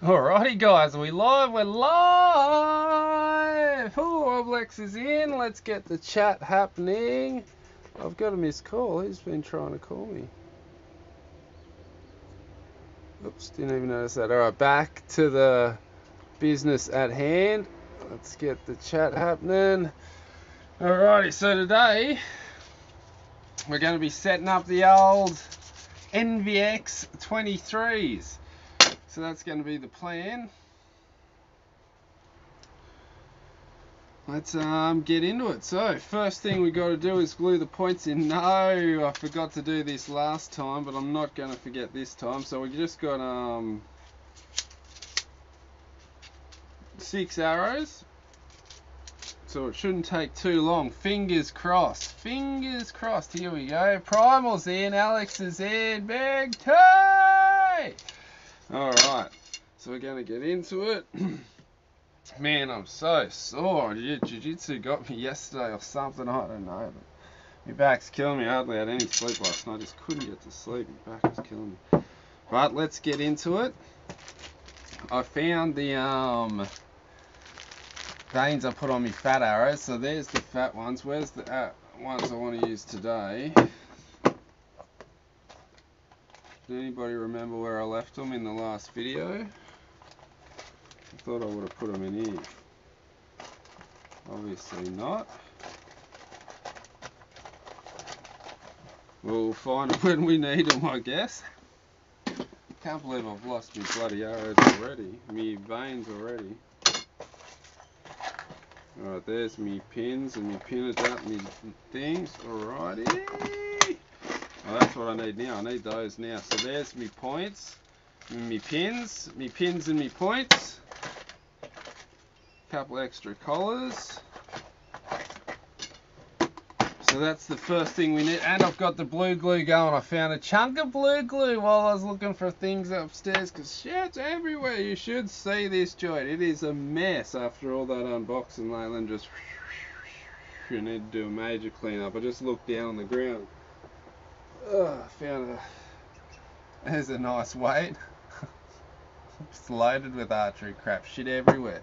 Alrighty guys, we're live. Oh, Oblex is in. Let's get the chat happening. I've got a missed call. Who's been trying to call me? Oops, didn't even notice that. Alright, back to the business at hand. Let's get the chat happening. Alrighty, so today we're going to be setting up the old NVX 23s. So that's going to be the plan. Let's get into it. So first thing we got to do is glue the points in. No, I forgot to do this last time, but I'm not going to forget this time. So we just got 6 arrows. So it shouldn't take too long. Fingers crossed. Fingers crossed. Here we go. Primal's in. Alex is in. Big T! Alright. So we're going to get into it. Man, I'm so sore. Jiu-jitsu got me yesterday or something. I don't know. But my back's killing me. I hardly had any sleep last night. I just couldn't get to sleep. My back was killing me. Right, let's get into it. I found the veins I put on my fat arrows. So there's the fat ones. Where's the ones I want to use today? Did anybody remember where I left them in the last video? I thought I would have put them in here. Obviously not. We'll find them when we need them, I guess. Can't believe I've lost my bloody arrows already. Me veins already. Alright, there's me pins and me pinners up, me things. Alrighty. Well, that's what I need now. I need those now. So there's me points, me pins and me points. Couple extra collars. So that's the first thing we need. And I've got the blue glue going. I found a chunk of blue glue while I was looking for things upstairs because shit's everywhere. You should see this joint. It is a mess after all that unboxing lately. Just you need to do a major cleanup. I just looked down on the ground. I found there's a nice weight. It's loaded with archery crap. Shit everywhere.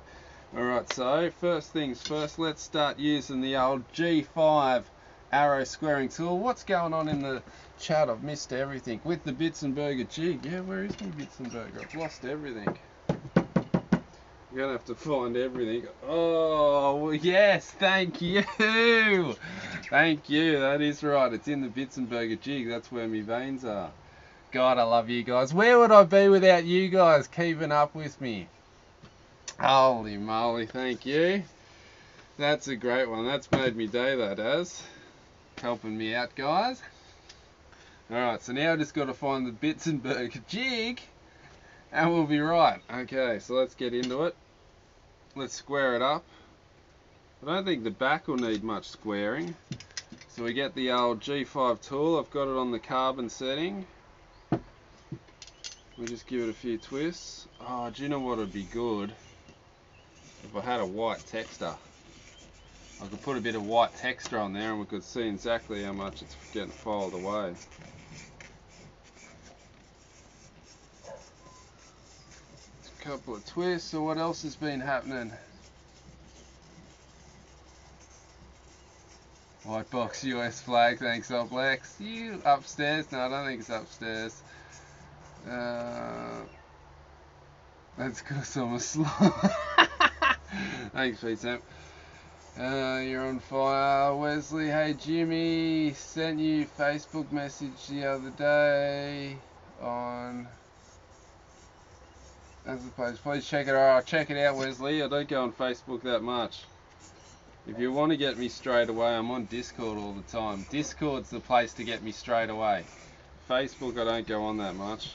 Alright, so first things first, let's start using the old G5 arrow squaring tool. What's going on in the chat? I've missed everything. With the Bits and Burger jig. Yeah, where is my Bits and Burger? I've lost everything. You're going to have to find everything. Oh, yes, thank you. Thank you, that is right. It's in the Bits and Burger jig. That's where my veins are. God, I love you guys. Where would I be without you guys keeping up with me? Holy moly, thank you. That's a great one. That's made me day, that has. Helping me out, guys. Alright, so now I just got to find the Bits and Burger jig and we'll be right. Okay, so let's get into it. Let's square it up. I don't think the back will need much squaring. So we get the old G5 tool. I've got it on the carbon setting. We just give it a few twists. Oh, do you know what would be good? If I had a white texture. I could put a bit of white texture on there and we could see exactly how much it's getting filed away. A couple of twists. So what else has been happening? White box US flag, thanks Oblex. You upstairs? No, I don't think it's upstairs. That's because I'm a slow. Thanks, P-Sam. You're on fire. Wesley, hey Jimmy, sent you Facebook message the other day on as opposed. Please check it out. Check it out, Wesley. I don't go on Facebook that much. If you want to get me straight away, I'm on Discord all the time. Discord's the place to get me straight away. Facebook, I don't go on that much.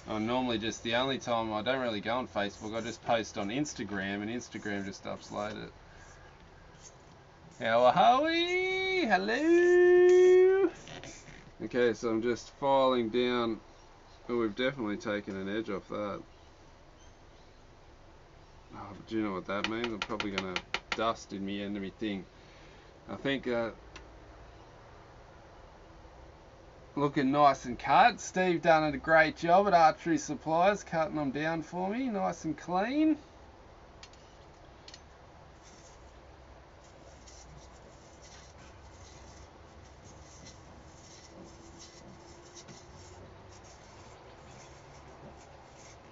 I'm normally just, the only time I don't really go on Facebook, I just post on Instagram, and Instagram just upload it. Howie, hello. Okay, so I'm just filing down. Oh, we've definitely taken an edge off that. Oh, but do you know what that means? I'm probably going to have dust in the end of my thing. I think looking nice and cut. Steve done a great job at Archery Supplies, cutting them down for me, nice and clean.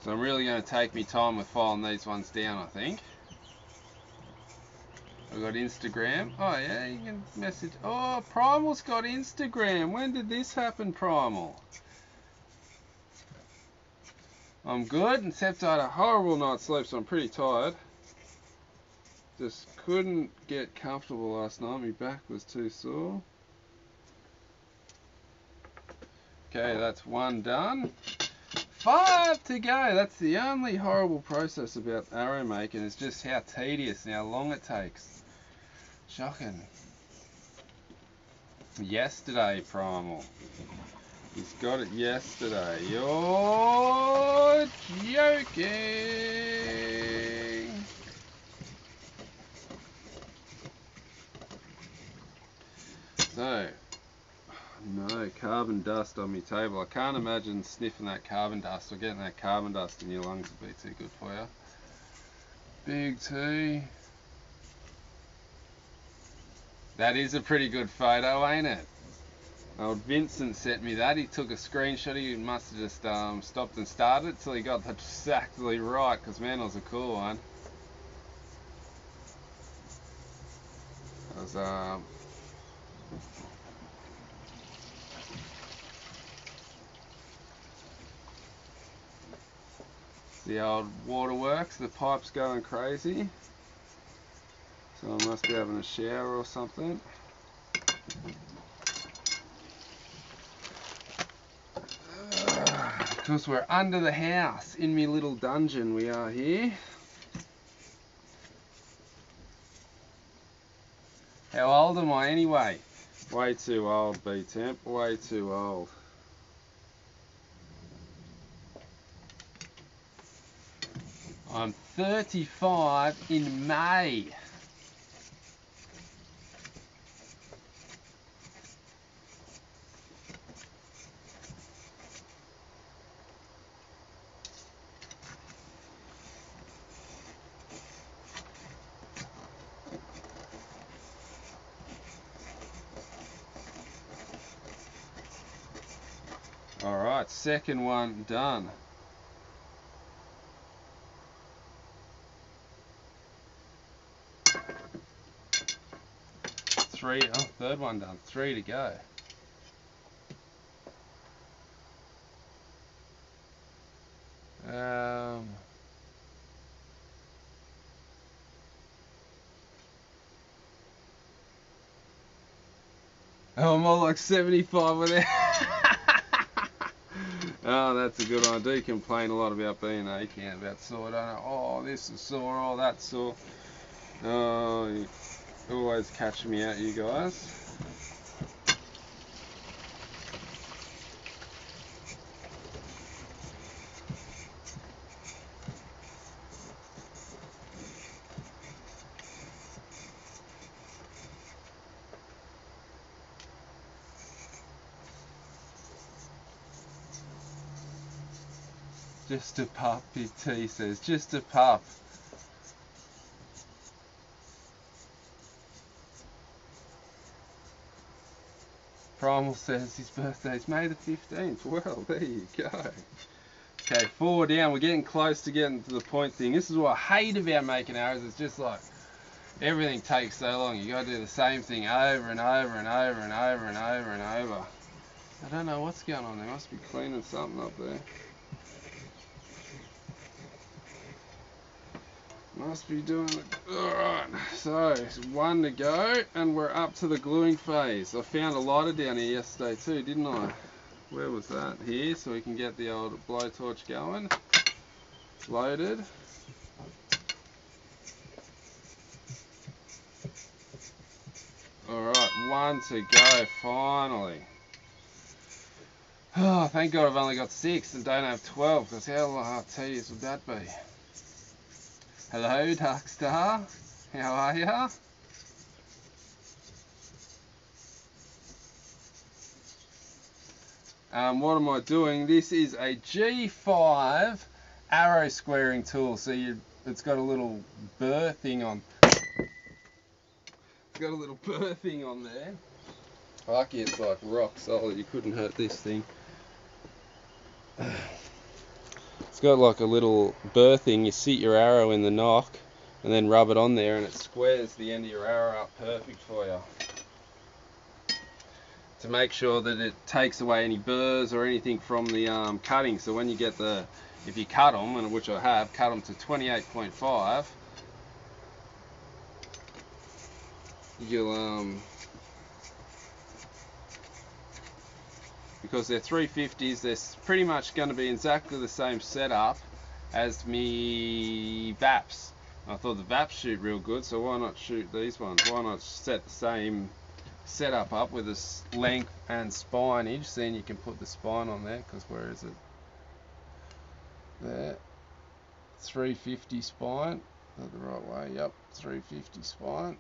So I'm really going to take my time with filing these ones down, I think. I've got Instagram. Oh yeah, you can message. Oh, Primal's got Instagram. When did this happen, Primal? I'm good, except I had a horrible night's sleep, so I'm pretty tired. Just couldn't get comfortable last night. My back was too sore. Okay, that's one done. 5 to go. That's the only horrible process about arrow making, is just how tedious and how long it takes. Shocking. Yesterday, Primal. He's got it yesterday. You're joking. So, no carbon dust on my table. I can't imagine sniffing that carbon dust or getting that carbon dust in your lungs would be too good for you. Big T. That is a pretty good photo, ain't it? Old Vincent sent me that. He took a screenshot. He must have just stopped and started it till he got that exactly right, because man, it was a cool one. It was the old waterworks, the pipe's going crazy. So I must be having a shower or something. Because we're under the house, in me little dungeon we are here. How old am I anyway? Way too old, B-Temp, way too old. I'm 35 in May. Alright, second one done. Third one done. 3 to go. Oh, I'm more like 75 with it. Oh, that's a good one. I do complain a lot about being aching, about sore. I don't know, oh, this is sore, oh, that's sore. Oh, you always catch me out, you guys. Just a pup, Big T says. Just a pup. Primal says his birthday's May the 15th. Well, there you go. Okay, 4 down. We're getting close to getting to the point thing. This is what I hate about making arrows. It's just like everything takes so long. You got to do the same thing over and over and over and over and over and over. I don't know what's going on. They must be cleaning something up there. Must be doing it. Alright, so it's 1 to go, and we're up to the gluing phase. I found a lighter down here yesterday too, didn't I? Where was that? Here, so we can get the old blowtorch going. Loaded. Alright, 1 to go, finally. Oh, thank God I've only got 6 and don't have 12, because how tedious would that be? Hello, Darkstar. How are ya? What am I doing? This is a G5 arrow squaring tool. So it's got a little burr thing on. It's got a little burr thing on there. Lucky it's like rock solid. You couldn't hurt this thing. It's got like a little burr thing. You sit your arrow in the nock and then rub it on there, and it squares the end of your arrow up perfect for you. To make sure that it takes away any burrs or anything from the cutting. So when you get if you cut them, and which I have, cut them to 28.5, you'll because they're 350s, they're pretty much going to be exactly the same setup as me vaps. I thought the vaps shoot real good, so why not shoot these ones? Why not set the same setup up with a length and spineage? Then you can put the spine on there, because where is it? There. 350 spine. Is that the right way? Yep, 350 spine.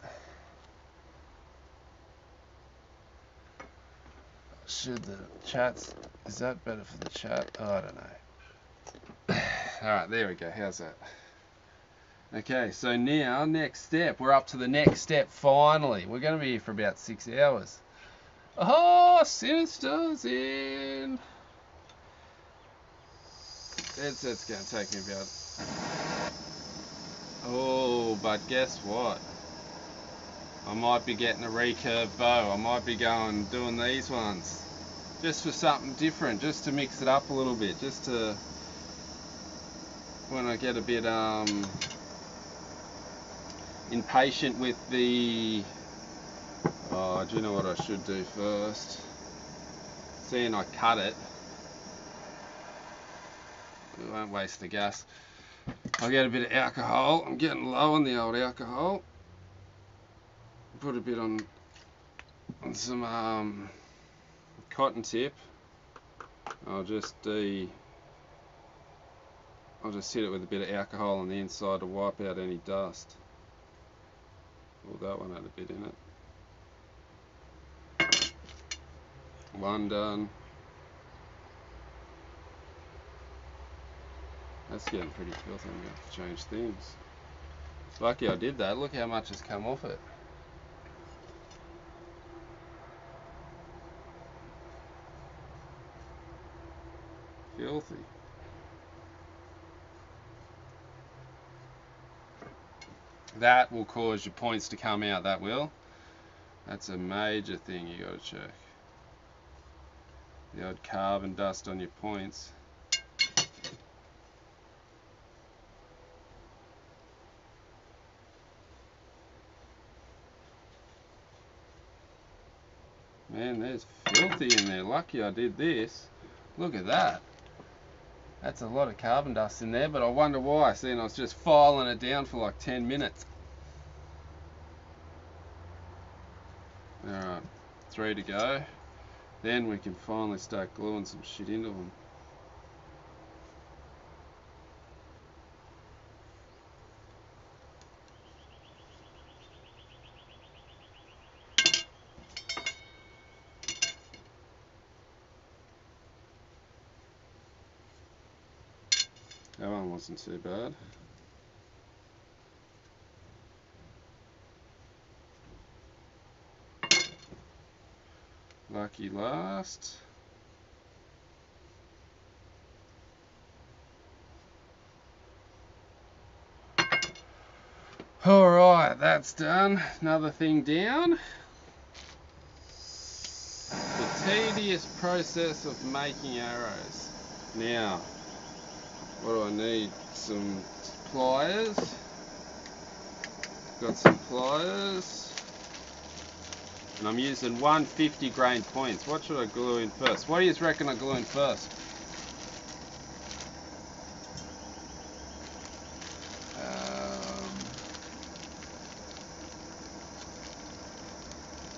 Should the chats, is that better for the chat? Oh, I don't know. Alright, there we go. How's that? Okay, so now, next step. We're up to the next step, finally. We're going to be here for about 6 hours. Oh, Sinister's in. That's going to take me about... Oh, but guess what? I might be getting a recurve bow. I might be doing these ones. Just for something different, just to mix it up a little bit. Just to... When I get a bit impatient with the... Oh, do you know what I should do first? Seeing I cut it. We won't waste the gas. I'll get a bit of alcohol. I'm getting low on the old alcohol. Put a bit on some cotton tip. I'll just hit it with a bit of alcohol on the inside to wipe out any dust. Oh, that one had a bit in it. One done. That's getting pretty filthy. I'm going to have to change things. Lucky I did that. Look how much has come off it. Filthy. That will cause your points to come out, that will. That's a major thing you got to check. The odd carbon dust on your points. Man, there's filthy in there. Lucky I did this. Look at that. That's a lot of carbon dust in there, but I wonder why. See, I was just filing it down for like 10 minutes. Alright, 3 to go. Then we can finally start gluing some shit into them. That one wasn't too bad. Lucky last. Alright, that's done. Another thing down. The tedious process of making arrows. Now, what do I need? Some pliers. Got some pliers. And I'm using 150 grain points. What should I glue in first? What do you reckon I glue in first?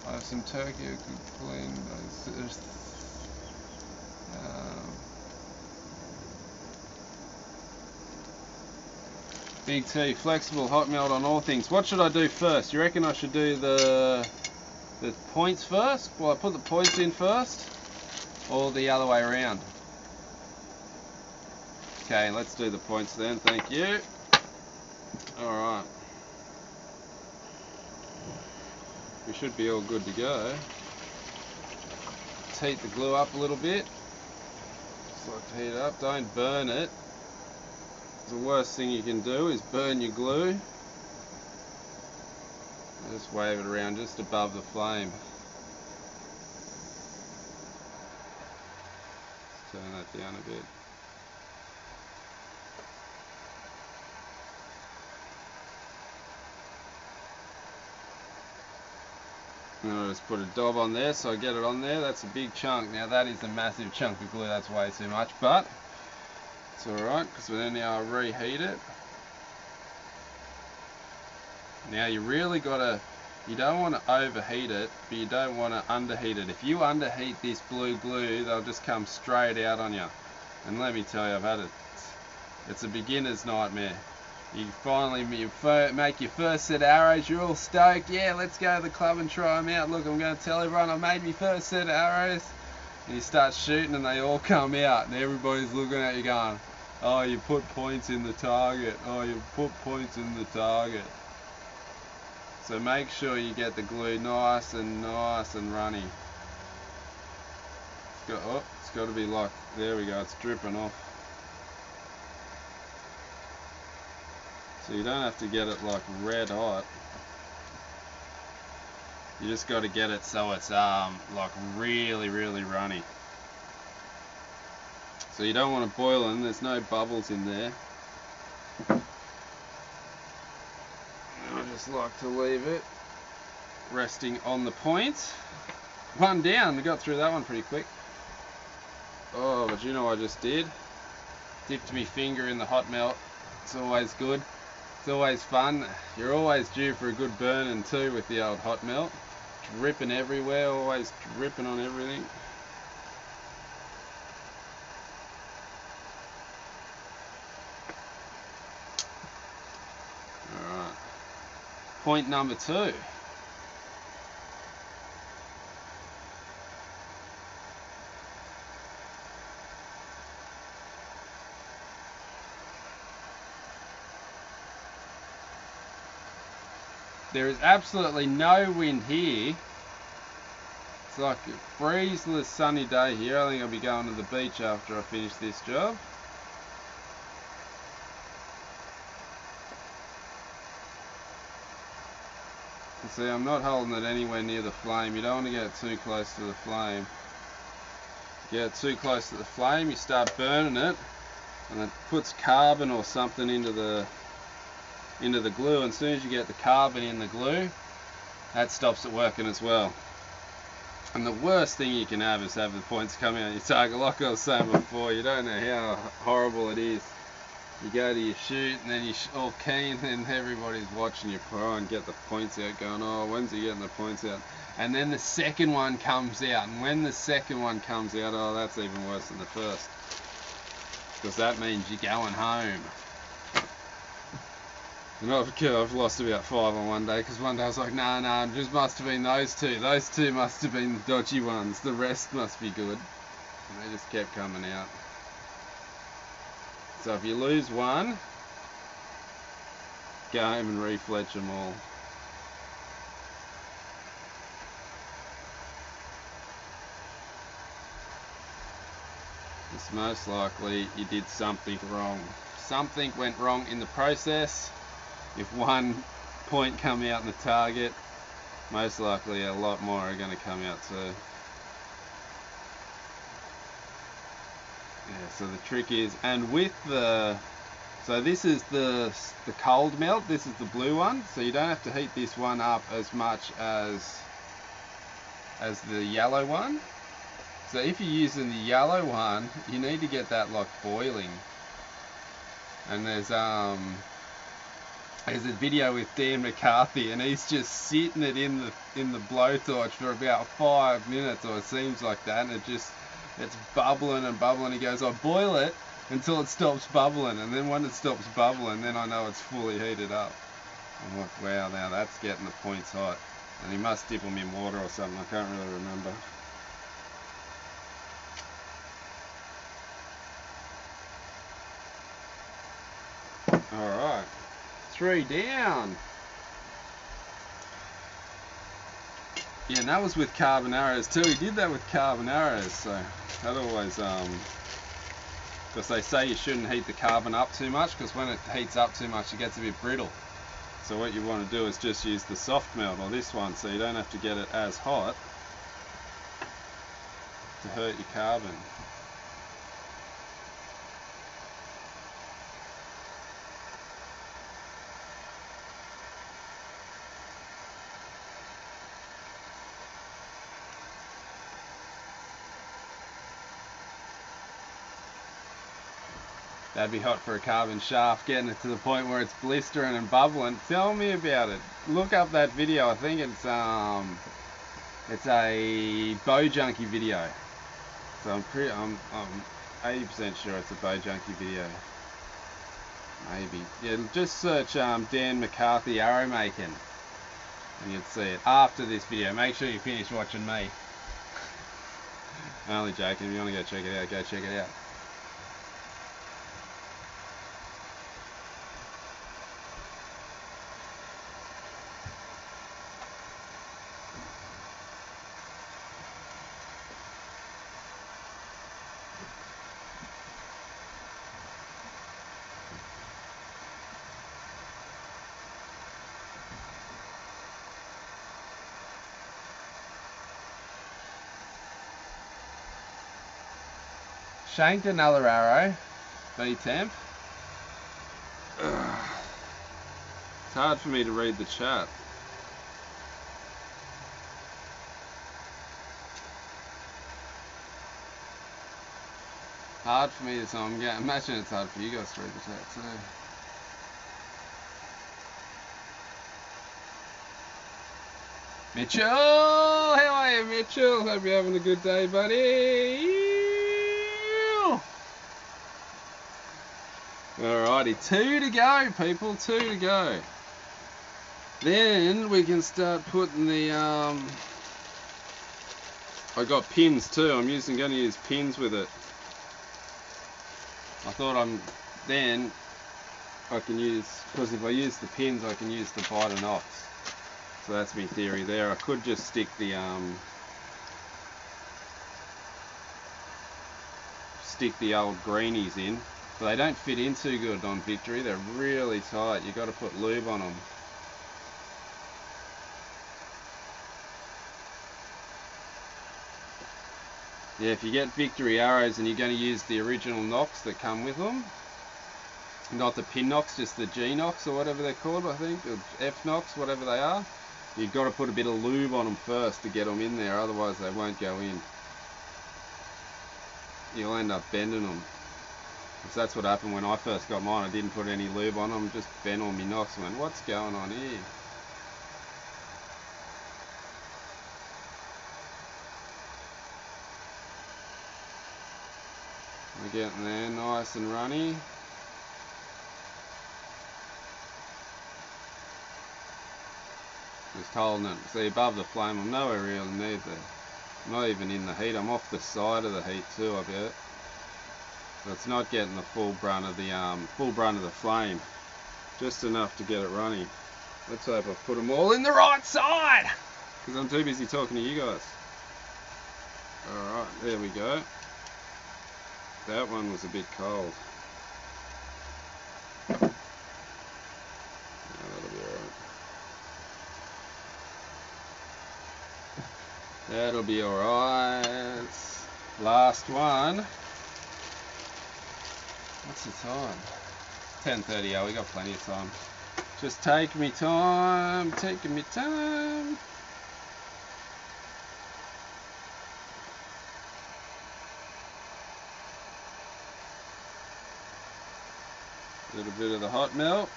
I have some turkey I could clean. Big T, flexible, hot melt on all things. What should I do first? You reckon I should do the points first? Well, I put the points in first. or the other way around. Okay, let's do the points then, thank you. Alright. We should be all good to go. Let's heat the glue up a little bit. Just like to heat it up, don't burn it. The worst thing you can do is burn your glue. Just wave it around just above the flame. Let's turn that down a bit. And I'll just put a dab on there so I get it on there. That's a big chunk. Now that is a massive chunk of glue, that's way too much, but it's alright because then now I reheat it. Now you really gotta, you don't want to overheat it, but you don't want to underheat it. If you underheat this blue glue, they'll just come straight out on you. And let me tell you, I've had it. It's a beginner's nightmare. You finally make your first set of arrows, you're all stoked, yeah, let's go to the club and try them out. Look, I'm going to tell everyone I made my first set of arrows. And you start shooting and they all come out and everybody's looking at you going, oh, you put points in the target, oh, you put points in the target. So make sure you get the glue nice and runny. It's got to be like, there we go, it's dripping off. So you don't have to get it like red hot. You just got to get it so it's like really runny. So you don't want to boil them, there's no bubbles in there. I just like to leave it resting on the point. One down, we got through that one pretty quick. Oh, but you know what I just did? Dipped my finger in the hot melt. It's always good. It's always fun. You're always due for a good burning too with the old hot melt. Dripping everywhere, always dripping on everything. Alright. Point number 2. There is absolutely no wind here. It's like a breezeless sunny day here. I think I'll be going to the beach after I finish this job. And see, I'm not holding it anywhere near the flame. You don't want to get too close to the flame. Get too close to the flame, you start burning it, and it puts carbon or something into the glue, and as soon as you get the carbon in the glue, that stops it working as well. And the worst thing you can have is have the points come out your target. Like I was saying before, you don't know how horrible it is. You go to your shoot and then you're all keen and everybody's watching you pro and get the points out going, oh, when's he getting the points out? And then the second one comes out, and when the second one comes out, oh, that's even worse than the first. Because that means you're going home. And I've lost about 5 on one day, because one day I was like, nah, it just must have been those two. Those two must have been the dodgy ones. The rest must be good. And they just kept coming out. So if you lose one, go home and refletch them all. It's most likely you did something wrong. Something went wrong in the process. If one point come out in the target, most likely a lot more are going to come out too. Yeah, so the trick is, and with the, so this is the cold melt, this is the blue one, so you don't have to heat this one up as much as the yellow one. So if you're using the yellow one, you need to get that like boiling. And there's a video with Dan McCarthy, and he's just sitting it in the blowtorch for about 5 minutes, or it seems like that, and it's bubbling and bubbling. He goes, I boil it until it stops bubbling, and then when it stops bubbling, then I know it's fully heated up. I'm like, wow, now that's getting the points hot. And he must dip them in water or something, I can't really remember. Alright. 3 down. Yeah, and that was with carbon arrows too. He did that with carbon arrows, so that always, because they say you shouldn't heat the carbon up too much, because when it heats up too much it gets a bit brittle. So what you want to do is just use the soft melt, or this one, so you don't have to get it as hot to hurt your carbon. That'd be hot for a carbon shaft, getting it to the point where it's blistering and bubbling. Tell me about it. Look up that video. I think it's a bow junkie video. So I'm 80% sure it's a bow junkie video. Maybe. Yeah, just search Dan McCarthy arrow making, and you'd see it after this video. Make sure you finish watching me. I'm only joking. If you want to go check it out, go check it out. Shanked another arrow, B-temp. It's hard for me to read the chat. Hard for me to, so I'm going, imagine it's hard for you guys to read the chat too. Mitchell! How are you, Mitchell? Hope you're having a good day, buddy. Alrighty, 2 to go, people, 2 to go. Then we can start putting the, I got pins too. I'm going to use pins with it. I thought then I can use, because if I use the pins I can use the beiter knots. So that's my theory there. I could just stick the old greenies in, but they don't fit in too good on Victory. They're really tight. You got to put lube on them. Yeah, if you get Victory arrows and you're going to use the original knocks that come with them, not the pin knocks, just the G knocks or whatever they're called, I think, or F knocks, whatever they are, you've got to put a bit of lube on them first to get them in there, otherwise they won't go in. You'll end up bending them. Because that's what happened when I first got mine. I didn't put any lube on them, just bent all my knocks and went, what's going on here? We're getting there, nice and runny. Just holding it, see, above the flame. I'm nowhere really near the, I'm not even in the heat. I'm off the side of the heat too, I bet. So it's not getting the full brunt of the flame. Just enough to get it running. Let's hope I've put them all in the right side, because I'm too busy talking to you guys. Alright, there we go. That one was a bit cold. Yeah, that'll be alright. That'll be alright. Last one. What's the time? 10:30. Oh, we got plenty of time. Just taking me time, taking me time. A little bit of the hot melt.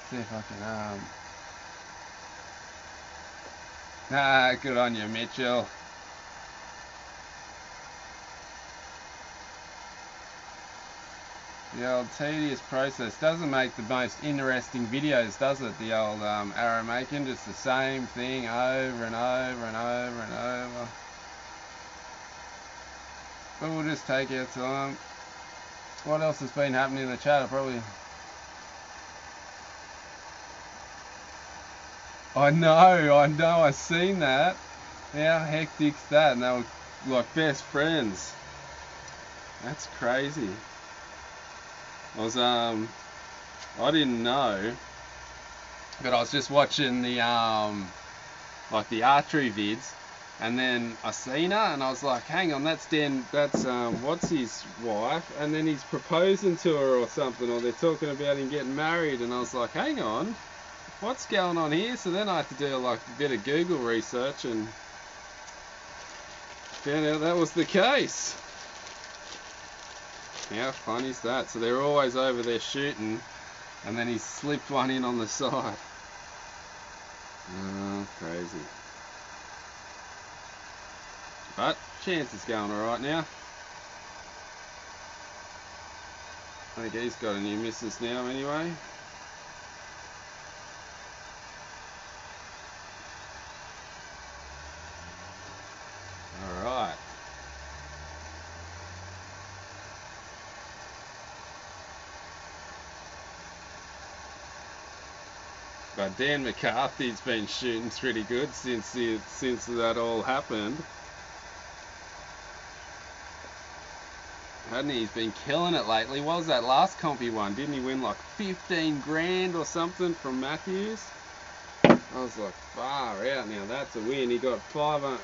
See if I can, good on you, Mitchell. The old tedious process doesn't make the most interesting videos, does it? The old arrow making, just the same thing over and over and over and over. But we'll just take our time. What else has been happening in the chat? I know, I've seen that. How hectic's that? And they were like best friends. That's crazy. I didn't know, but I was just watching the like the archery vids, and then I seen her, and I was like, hang on, that's what's his wife, and then he's proposing to her or something, or they're talking about him getting married, and I was like, hang on, what's going on here? So then I had to do like a bit of Google research and found out that was the case. How fun is that? So they're always over there shooting, and then he slipped one in on the side. Oh, crazy. But Chance is going alright now. I think he's got a new missus now anyway. Alright. But Dan McCarthy's been shooting pretty good since that all happened. Hadn't he? He's been killing it lately. What was that last comp he won? Didn't he win like 15 grand or something from Mathews? I was like, far out now. That's a win. He got I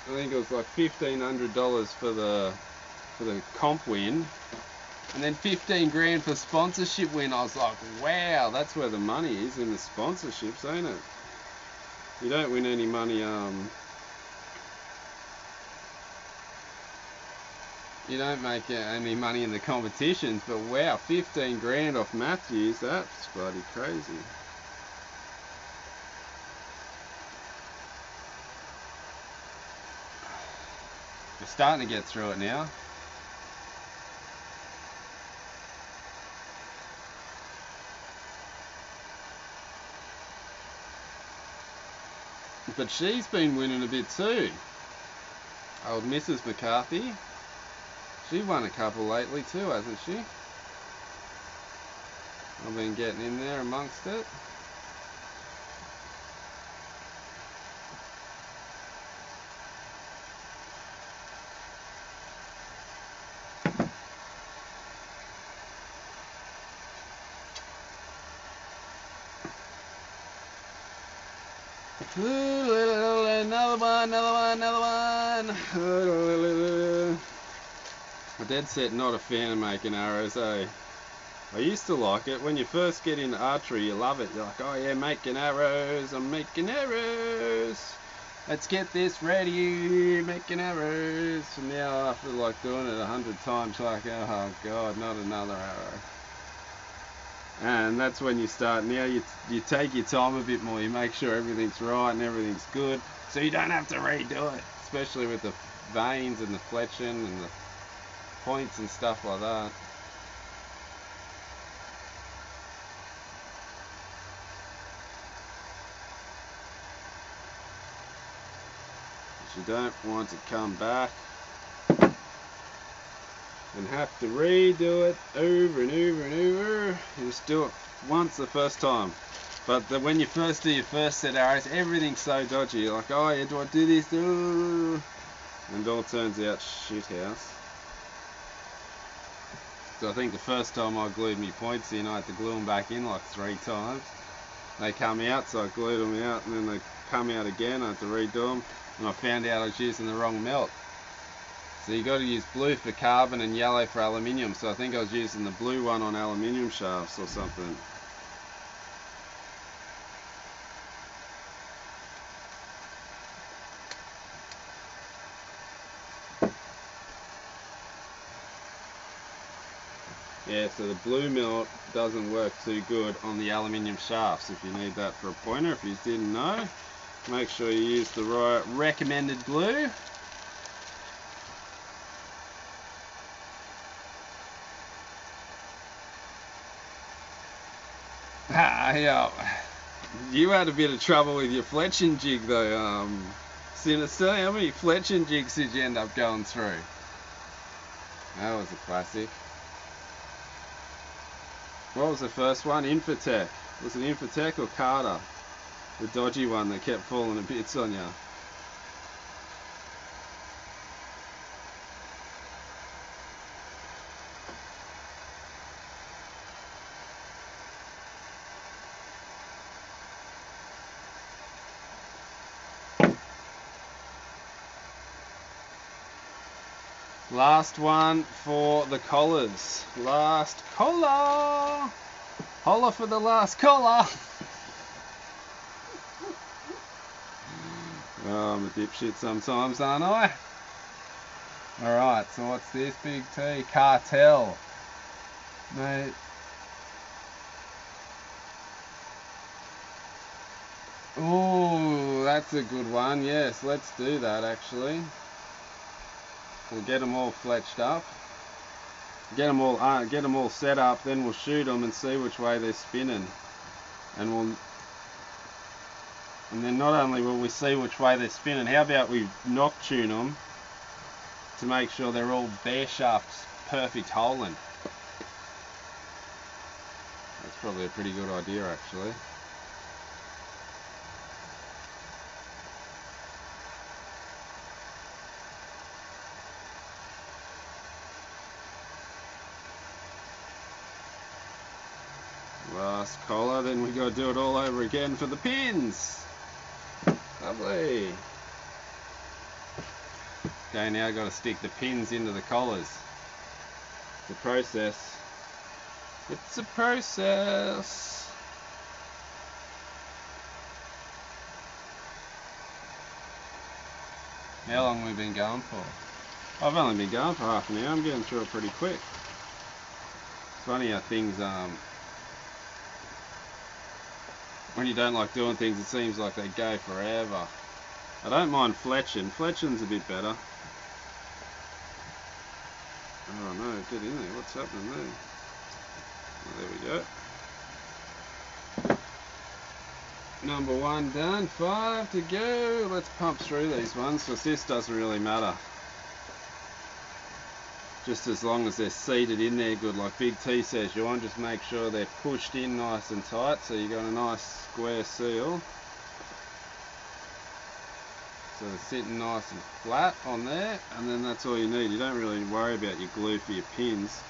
think it was like $1,500 for the comp win. And then 15 grand for sponsorship win. I was like, wow, that's where the money is, in the sponsorships, ain't it? You don't win any money, you don't make any money in the competitions, but wow, 15 grand off Mathews, that's bloody crazy. We're starting to get through it now. But she's been winning a bit too. Old Mrs. McCarthy. She won a couple lately too, hasn't she? I've been getting in there amongst it. Another one. I'm dead set not a fan of making arrows, eh? I used to like it. When you first get into archery, you love it. You're like, oh yeah, making arrows, I'm making arrows. Let's get this ready, making arrows. And now after like doing it 100 times, like, oh God, not another arrow. And that's when you start. Now you take your time a bit more. You make sure everything's right and everything's good, so you don't have to redo it. Especially with the veins and the fletching and the points and stuff like that. You don't want to come back and have to redo it over and over and over. You just do it once the first time. But when you first do your first set of arrows, everything's so dodgy. You're like, oh yeah, do I do this? And it all turns out shit house. So I think the first time I glued my points in, I had to glue them back in like 3 times. They come out, so I glued them out, and then they come out again. I had to redo them, and I found out I was using the wrong melt. So you got to use blue for carbon and yellow for aluminium. So I think I was using the blue one on aluminium shafts or something. Yeah, so the blue melt doesn't work too good on the aluminium shafts. If you need that for a pointer, if you didn't know, make sure you use the right recommended glue. Yeah, you had a bit of trouble with your fletching jig though, Sinister. How many fletching jigs did you end up going through? That was a classic. What was the first one? Infotech. Was it Infotech or Carter? The dodgy one that kept falling to bits on you. Last one for the collars. Last collar. Holler for the last collar. Oh, I'm a dipshit sometimes, aren't I? Alright, so what's this big T? Cartel. Mate. Ooh, that's a good one. Yes, let's do that actually. We'll get them all fletched up. Get them all set up, then we'll shoot them and see which way they're spinning. And then not only will we see which way they're spinning, how about we knock tune them to make sure they're all bare shafts, perfect holing. That's probably a pretty good idea actually. Last collar, then we got to do it all over again for the pins. Lovely. Okay, now I've got to stick the pins into the collars. It's a process. It's a process. How long have we been going for? I've only been going for half an hour. I'm getting through it pretty quick. It's funny how things, when you don't like doing things, it seems like they go forever. I don't mind fletching. Fletching's a bit better. Oh no, get in there. What's happening there? Oh, there we go. Number one done. 5 to go. Let's pump through these ones because this doesn't really matter. Just as long as they're seated in there good, like Big T says, you want to just make sure they're pushed in nice and tight so you got a nice square seal. So they're sitting nice and flat on there, and then that's all you need. You don't really worry about your glue for your pins,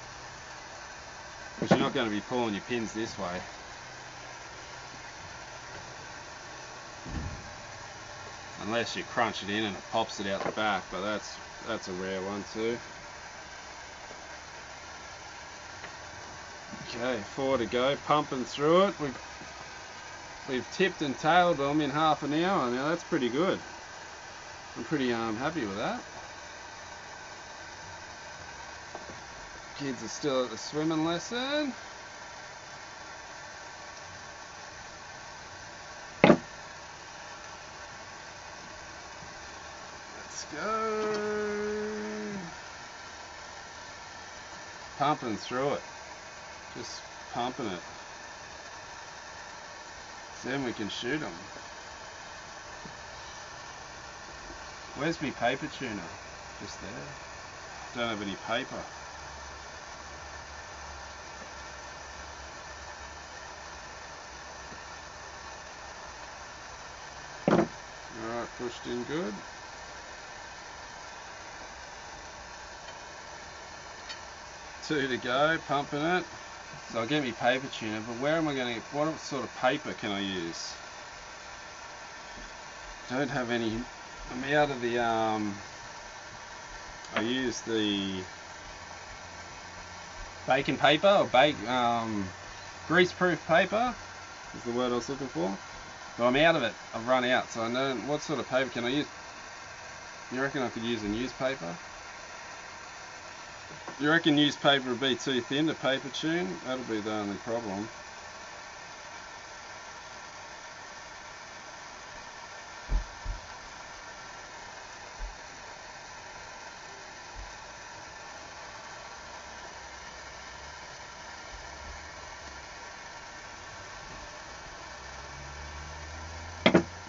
because you're not going to be pulling your pins this way. Unless you crunch it in and it pops it out the back, but that's a rare one too. Okay, 4 to go, pumping through it. We've tipped and tailed them in half an hour. Now that's pretty good. I'm pretty happy with that. Kids are still at the swimming lesson. Let's go. Pumping through it. Just pumping it. Then we can shoot them. Where's my paper tuner? Just there. Don't have any paper. Alright, pushed in good. Two to go, pumping it. So I'll get my paper tuner, but where am I going to get, what sort of paper can I use? Don't have any. I'm out of the, I use the baking paper, or grease-proof paper, is the word I was looking for. But I'm out of it, I've run out, so I know, what sort of paper can I use? You reckon I could use a newspaper? You reckon newspaper would be too thin to paper tune? That'll be the only problem.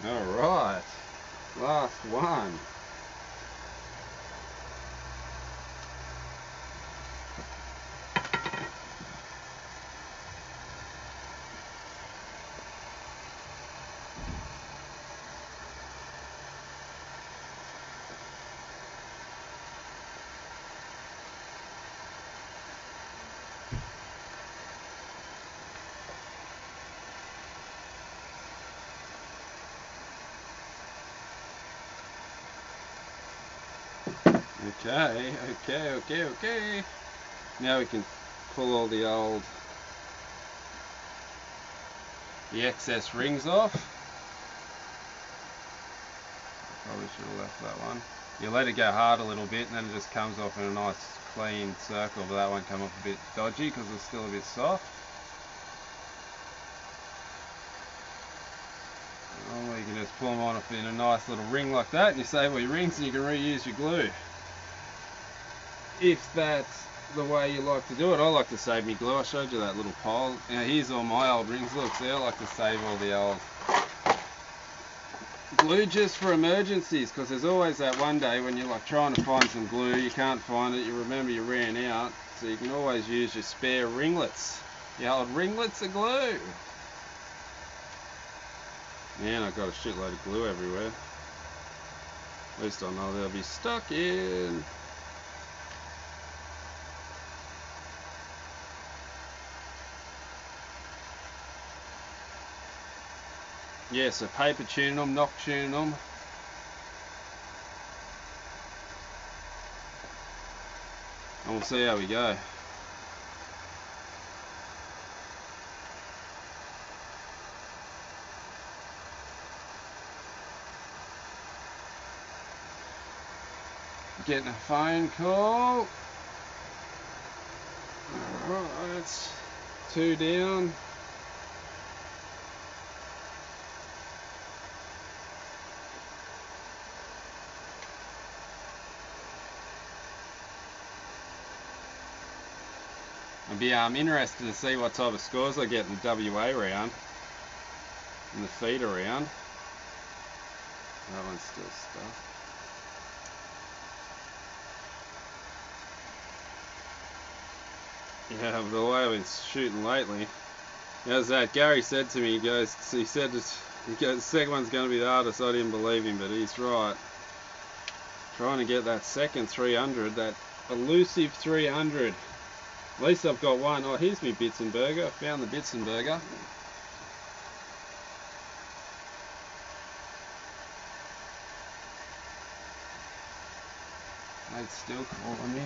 Alright, last one. Okay, okay, okay, okay. Now we can pull all the excess rings off. Probably should have left that one. You let it go hard a little bit and then it just comes off in a nice clean circle, but that won't come off a bit dodgy because it's still a bit soft. Oh, you can just pull them on in a nice little ring like that and you save all your rings and you can reuse your glue. If that's the way you like to do it. I like to save me glue. I showed you that little pile. Now here's all my old rings. Look, see, I like to save all the old glue just for emergencies, because there's always that one day when you're like trying to find some glue, you can't find it, you remember you ran out, so you can always use your spare ringlets, the old ringlets of glue. Man, I've got a shitload of glue everywhere. At least I know they'll be stuck in. Yeah, so paper tuning them, knock tuning them. And we'll see how we go. Getting a phone call. Alright, that's 2 down. I'd be interested to see what type of scores I get in the WA round, in the feeder round. That one's still stuck. Yeah, but the way I've been shooting lately, how's that? Gary said to me, he said the second one's going to be the hardest. I didn't believe him, but he's right. Trying to get that second 300, that elusive 300. At least I've got one. Oh, here's my bits and burger. I found the bits and burger. They'd still calling me.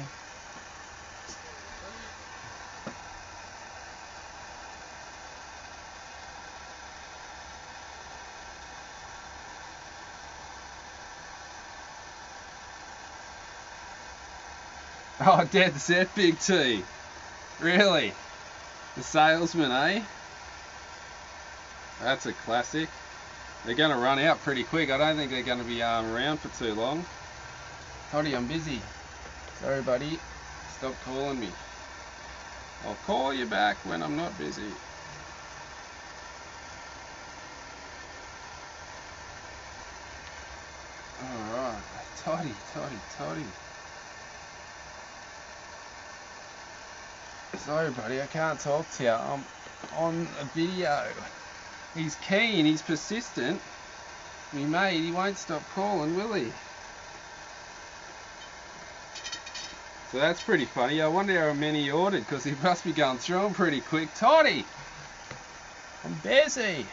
Oh, dead set, Big T. Really? The salesman, eh? That's a classic. They're going to run out pretty quick. I don't think they're going to be around for too long. Toddy, I'm busy. Sorry, buddy. Stop calling me. I'll call you back when I'm not busy. Alright. Toddy. Sorry, buddy, I can't talk to you. I'm on a video. He's keen, he's persistent. Me mate, he won't stop calling, will he? So that's pretty funny. I wonder how many he ordered, because he must be going through them pretty quick. Toddy! I'm busy.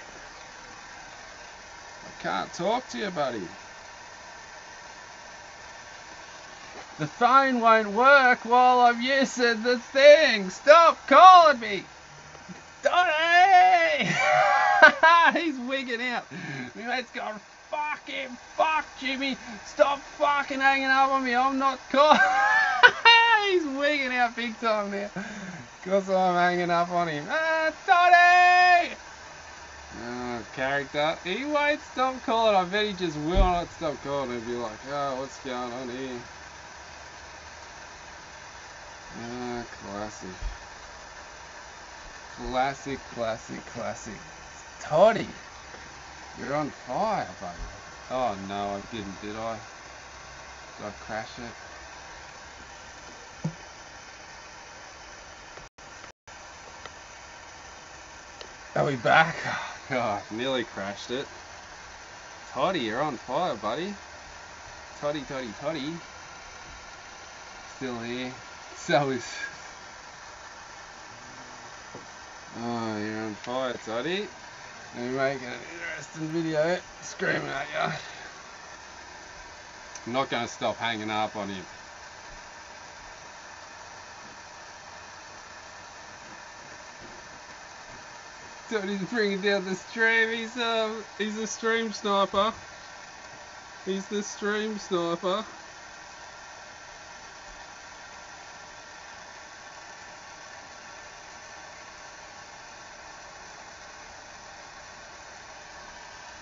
I can't talk to you, buddy. The phone won't work while I'm using the thing. Stop calling me. Donnie! He's wigging out. My mate's going, fuck him. Fuck Jimmy. Stop fucking hanging up on me. I'm not calling. He's wigging out big time now. Because I'm hanging up on him. Donnie! Oh, character. He won't stop calling. I bet he just will not stop calling. He'll be like, oh, what's going on here? Classic. Classic. Toddy, you're on fire, buddy. Oh no, I didn't, did I? Did I crash it? Are we back? Oh, God, nearly crashed it. Toddy, you're on fire, buddy. Toddy. Still here. So is... Oh, you're on fire, Toddy. We're making an interesting video, screaming at you. I'm not going to stop hanging up on him. Tony's bringing down the stream. He's a stream sniper. He's the stream sniper.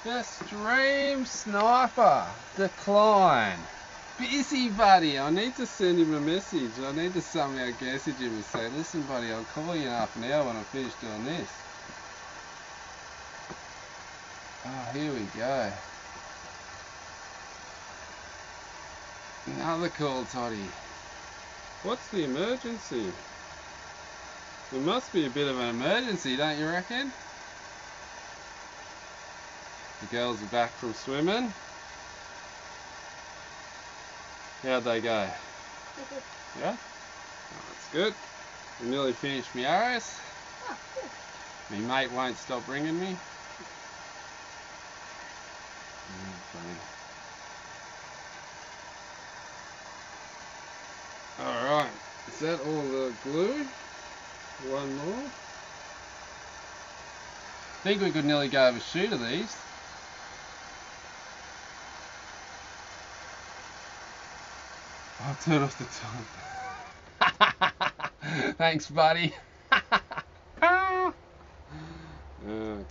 The stream sniper. Decline. Busy, buddy. I need to send him a message. I need to somehow message him and say, listen, buddy, I'll call you in half an hour when I finish doing this. Oh, here we go. Another call, Toddy. What's the emergency? There must be a bit of an emergency, don't you reckon? The girls are back from swimming. How'd they go? Yeah? Oh, that's good. I nearly finished my arrows. Oh, good. My mate won't stop ringing me. Funny. Alright, is that all the glue? One more. I think we could nearly go over a sheet of these. I'll turn off the time. Thanks, buddy.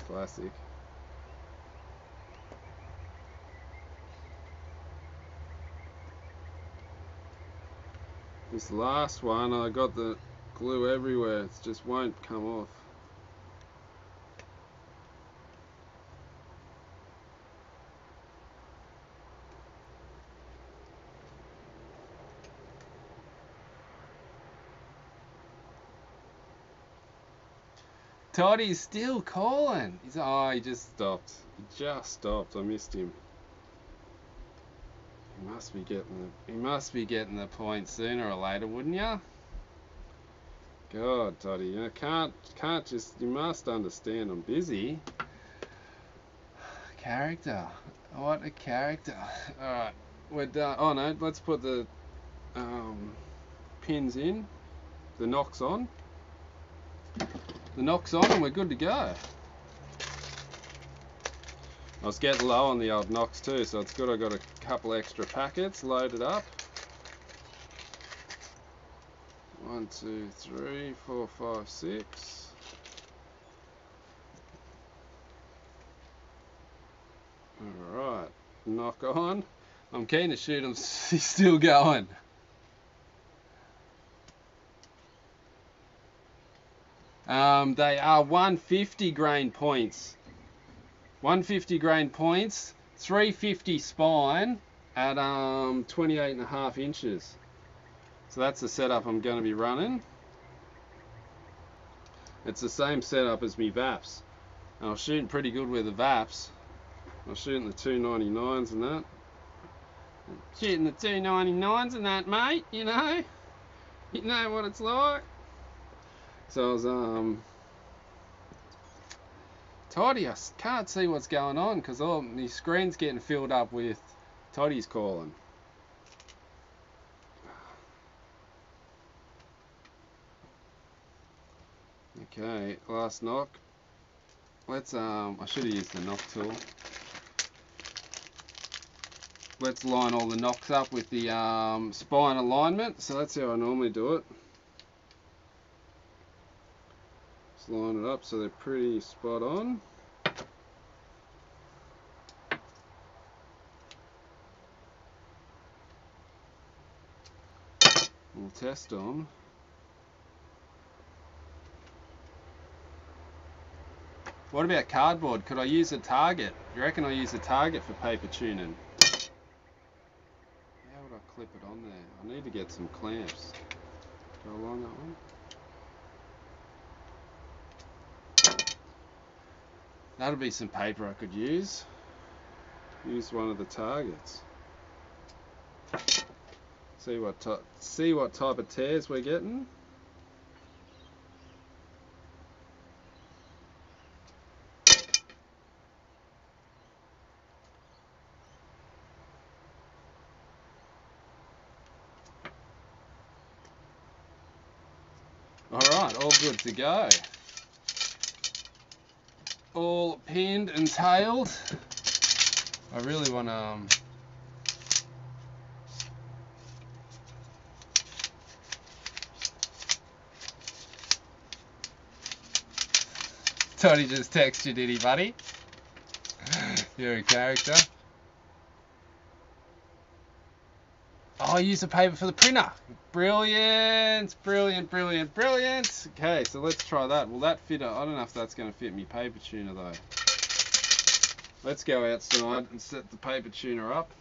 Classic. This last one, I got the glue everywhere. It just won't come off. Toddy's still calling. He just stopped. He just stopped. I missed him. He must be getting the point sooner or later, wouldn't ya? God, Toddy, you can't just. You must understand. I'm busy. Character. What a character. All right, we're done. Oh no, let's put the pins in. The knock's on. The knock's on and we're good to go. I was getting low on the old knocks too, so it's good I got a couple extra packets loaded up. 1, 2, 3, 4, 5, 6. Alright, knock on. I'm keen to shoot him. He's still going. They are 150 grain points. 150 grain points, 350 spine at 28.5 inches. So that's the setup I'm going to be running. It's the same setup as me vaps. And I was shooting pretty good with the vaps. I was shooting the 299s and that. Shooting the 299s and that, mate, you know. You know what it's like. So I was Toddy, I can't see what's going on because all my screen's getting filled up with Toddy's calling. Okay, last knock. Let's I should have used the knock tool. Let's line all the knocks up with the spine alignment. So that's how I normally do it. Just line it up so they're pretty spot on. We'll test them. What about cardboard? Could I use a target? You reckon I use a target for paper tuning? How would I clip it on there? I need to get some clamps. Go along that one. That'll be some paper I could use. Use one of the targets. See what type of tears we're getting. Alright, all good to go. all pinned and tailed. I really want to Tony just texted you, did he, buddy? You're a character. Oh, I use the paper for the printer. Brilliant, brilliant, brilliant, brilliant. Okay, so let's try that. Will that fit? I don't know if that's going to fit me paper tuner though. Let's go outside and set the paper tuner up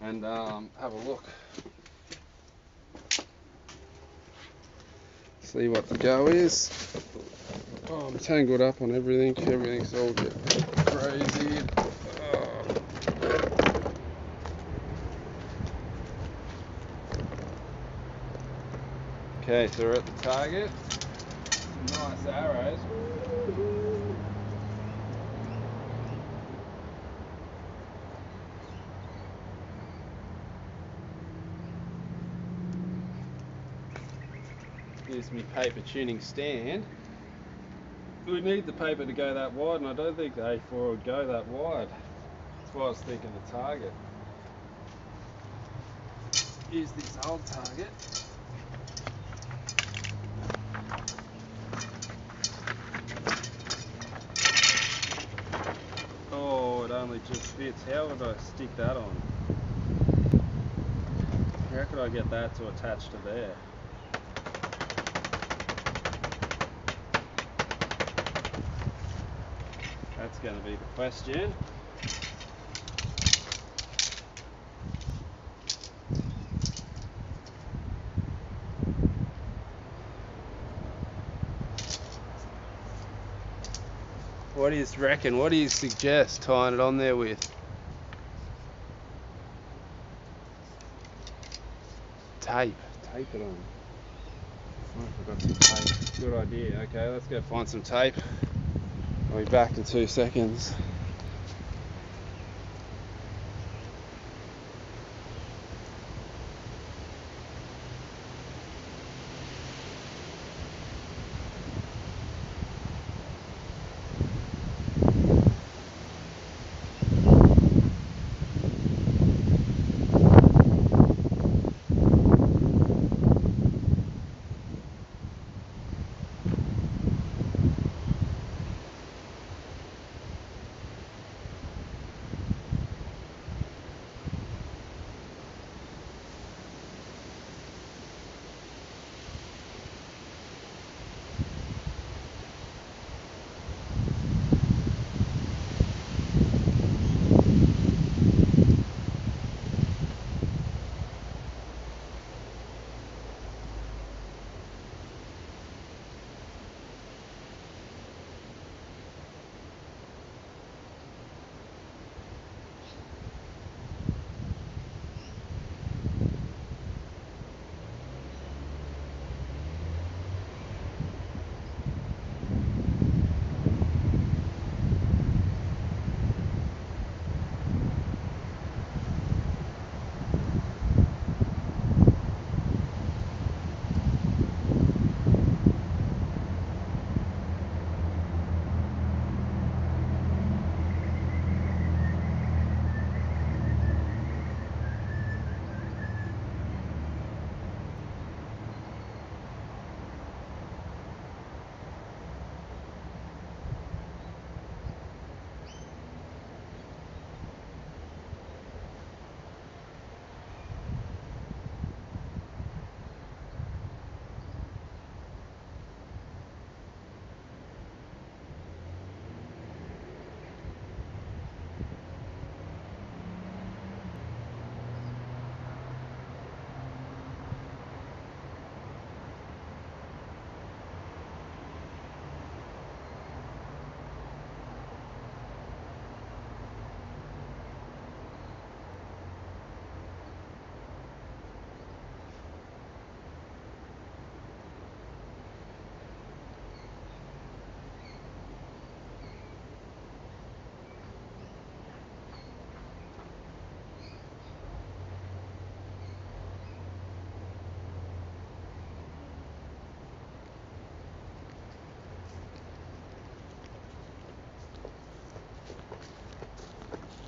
and have a look. See what the go is. Oh, I'm tangled up on everything. Everything's all crazy. Oh. Okay, so we're at the target. Some nice arrows. Here's my paper tuning stand. We need the paper to go that wide, and I don't think the A4 would go that wide. That's why I was thinking the target. Use this old target. Oh, it only just fits. How would I stick that on? How could I get that to attach to there? That's going to be the question. What do you reckon? What do you suggest tying it on there with? Tape. Tape it on. I forgot some tape. Good idea. Okay, let's go find some tape. I'll be back in 2 seconds.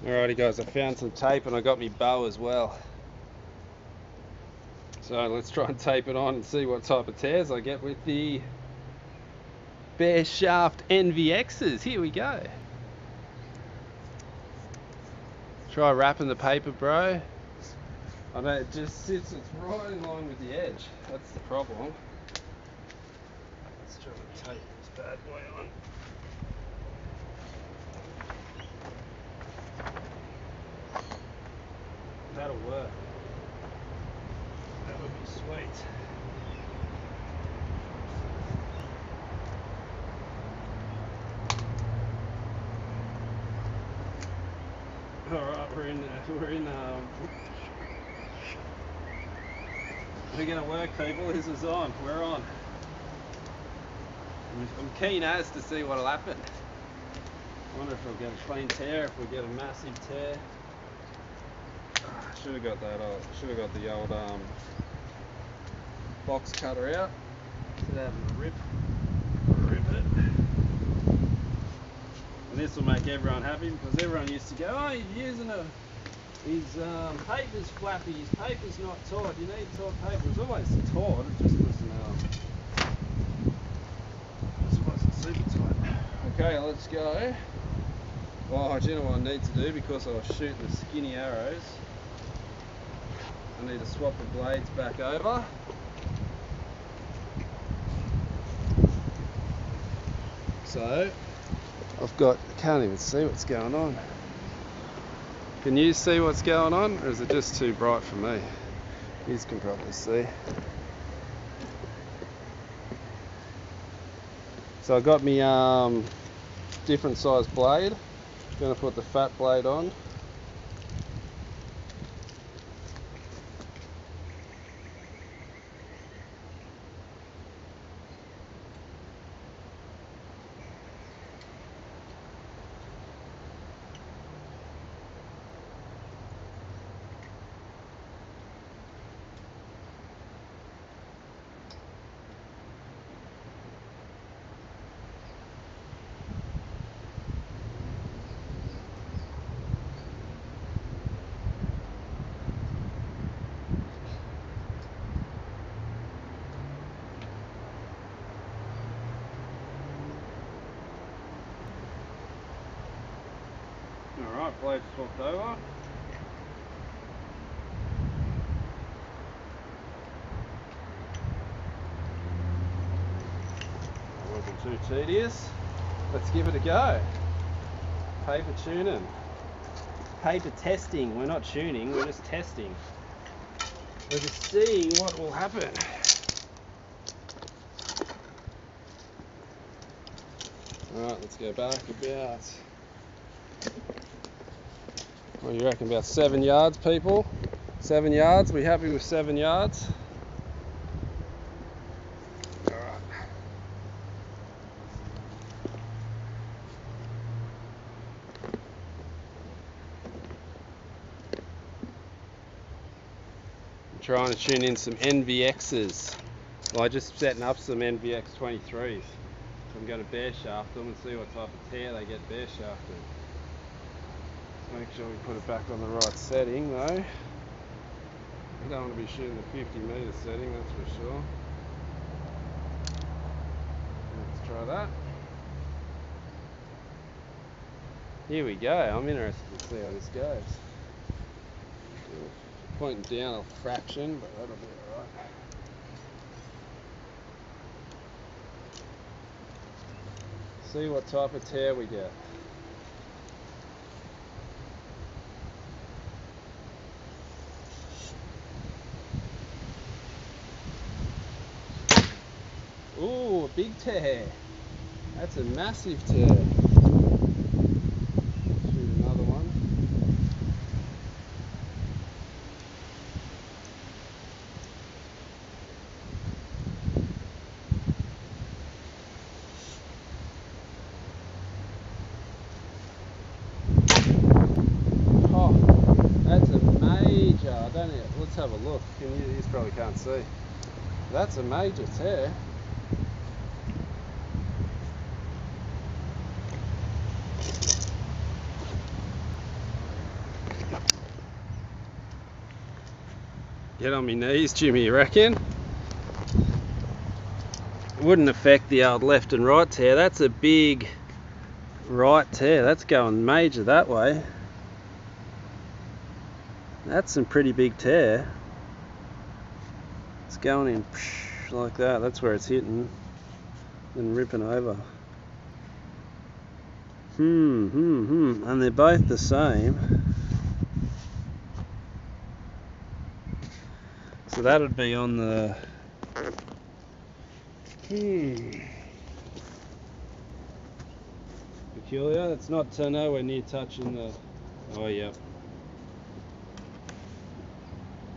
Alrighty guys, I found some tape and I got me bow as well. So let's try and tape it on and see what type of tears I get with the bare shaft NVXs. Here we go. Try wrapping the paper, bro. I know it just sits, it's right in line with the edge. That's the problem. Let's try to tape this bad boy on. That'll work. That would be sweet. Alright, we're gonna work, people. This is on. We're on. I'm keen as to see what'll happen. I wonder if we'll get a clean tear, if we get a massive tear. Should have got that. Should have got the old box cutter out. Instead of having to rip it. And this will make everyone happy because everyone used to go, oh, he's using his paper's flappy, his paper's not taut. You need taut paper. It's always taut. It just wasn't super tight. Okay, let's go. Oh, do you know what I need to do because I was shooting the skinny arrows? I need to swap the blades back over. So, I can't even see what's going on. Can you see what's going on, or is it just too bright for me? You can probably see. So I got me different size blade. Gonna put the fat blade on. Alright, blade swapped over. Wasn't too tedious. Let's give it a go. Paper tuning. Paper testing. We're not tuning, we're just testing. We're just seeing what will happen. Alright, let's go back about, what do you reckon, about 7 yards, people? 7 yards, we happy with 7 yards? Alright. I'm trying to tune in some NVXs. Well, I'm just setting up some NVX 23s. So I'm going to bare shaft them and see what type of tear they get bare shafted. Make sure we put it back on the right setting though. I don't want to be shooting the 50 metre setting, that's for sure. Let's try that. Here we go. I'm interested to see how this goes. Pointing down a fraction, but that'll be alright. See what type of tear we get. Ooh, a big tear. That's a massive tear. Shoot another one. Oh, that's a major. I don't know. Let's have a look. You probably can't see. That's a major tear. Get on my knees, Jimmy, you reckon? It wouldn't affect the old left and right tear. That's a big right tear. That's going major that way. That's some pretty big tear. It's going in like that. That's where it's hitting and ripping over. And they're both the same. So that would be on the peculiar. It's not nowhere near touching the. Oh yeah.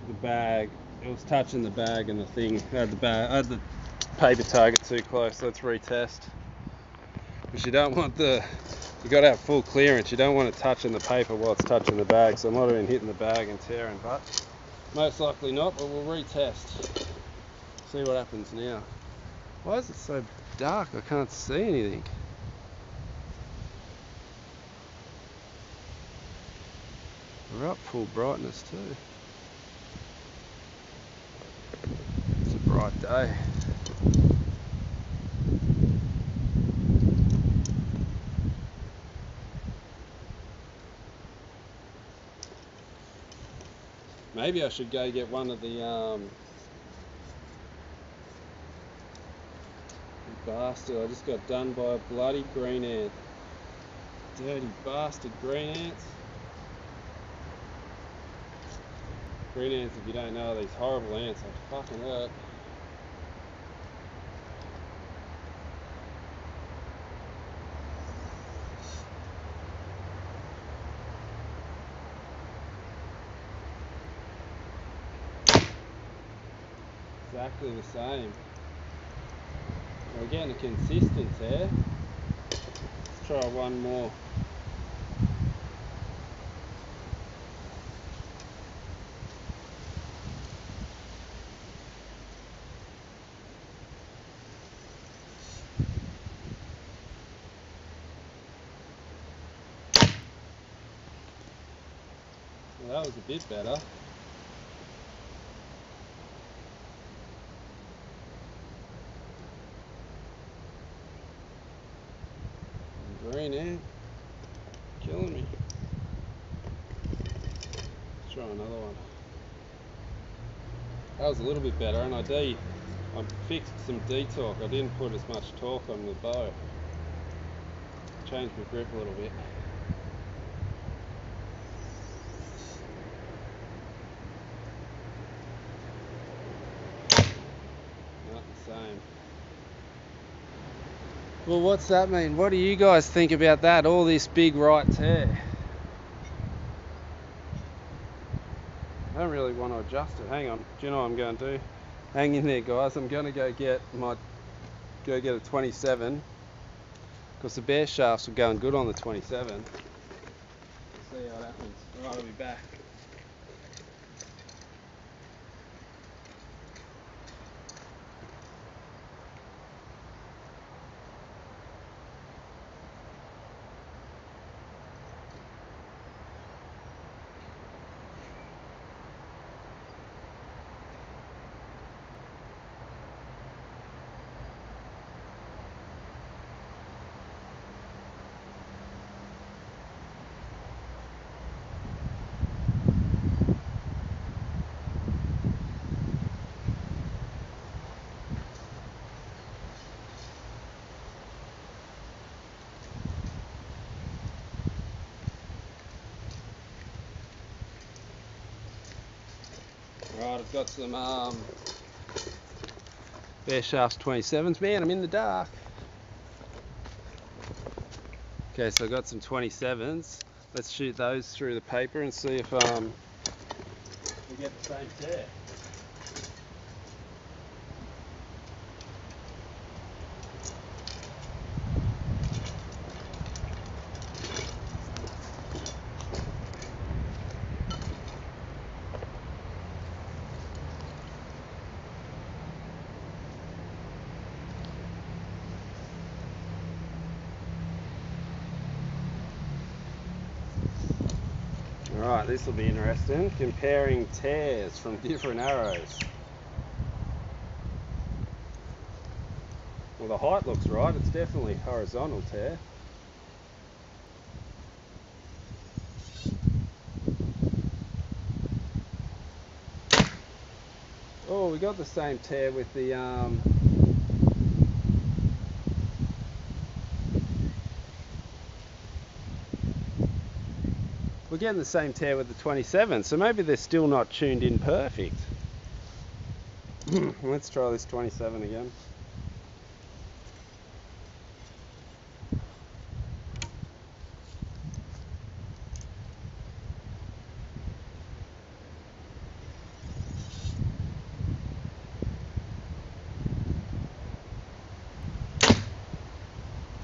The bag. It was touching the bag and the thing. I had the paper target too close. Let's retest. Because you don't want you got to have full clearance. You don't want it touching the paper while it's touching the bag. So it might have been hitting the bag and tearing, but most likely not. But we'll retest. See what happens now. Why is it so dark? I can't see anything. We're up full brightness too. It's a bright day. Maybe I should go get one of the bastard. I just got done by a bloody green ant. Dirty bastard green ants. Green ants, if you don't know, are these horrible ants. They fucking hurt. Exactly the same. We're getting a consistent tear. Let's try one more. Well, that was a bit better. Green ant, killing me. Let's try another one. That was a little bit better, and I fixed some D-torque. I didn't put as much torque on the bow. Changed my grip a little bit. Not the same. Well, what's that mean? What do you guys think about that? All this big right tear. I don't really want to adjust it. Hang on. Do you know what I'm going to do? Hang in there, guys. I'm going to go get a 27 because the bear shafts were going good on the 27. Let's see how it happens. Alright, I'll be back. Right, I've got some bear shafts 27s. Man, I'm in the dark. Okay, so I've got some 27s. Let's shoot those through the paper and see if we get the same tear. Alright, Alright, this will be interesting. Comparing tears from different arrows. Well, the height looks right. It's definitely horizontal tear. Oh, we got the same tear with the we're getting the same tear with the 27, so maybe they're still not tuned in perfect. Let's try this 27 again.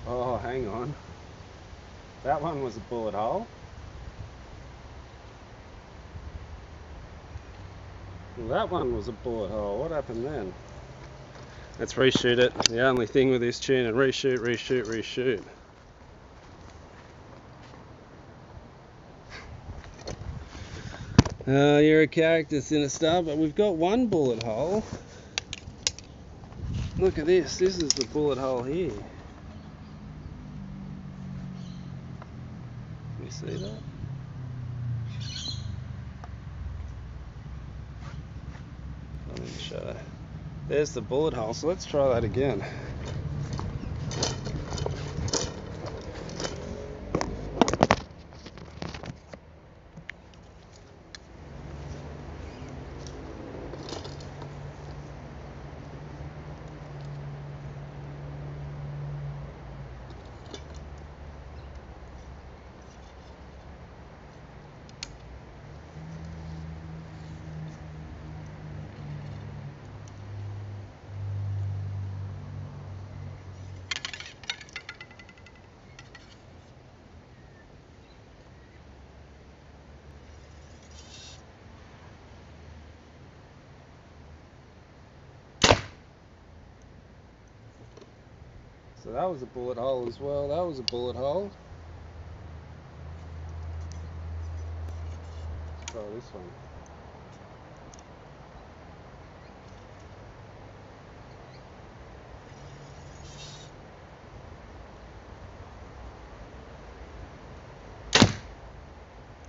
Oh, hang on. That one was a bullet hole. Well, that one was a bullet hole. What happened then? Let's reshoot it. The only thing with this tune and reshoot, reshoot, reshoot. You're a character, Sinister, but we've got one bullet hole. Look at this. This is the bullet hole here. Can you see that? I'm in the shadow. There's the bullet hole, so let's try that again. So that was a bullet hole as well. That was a bullet hole. Let's try this one.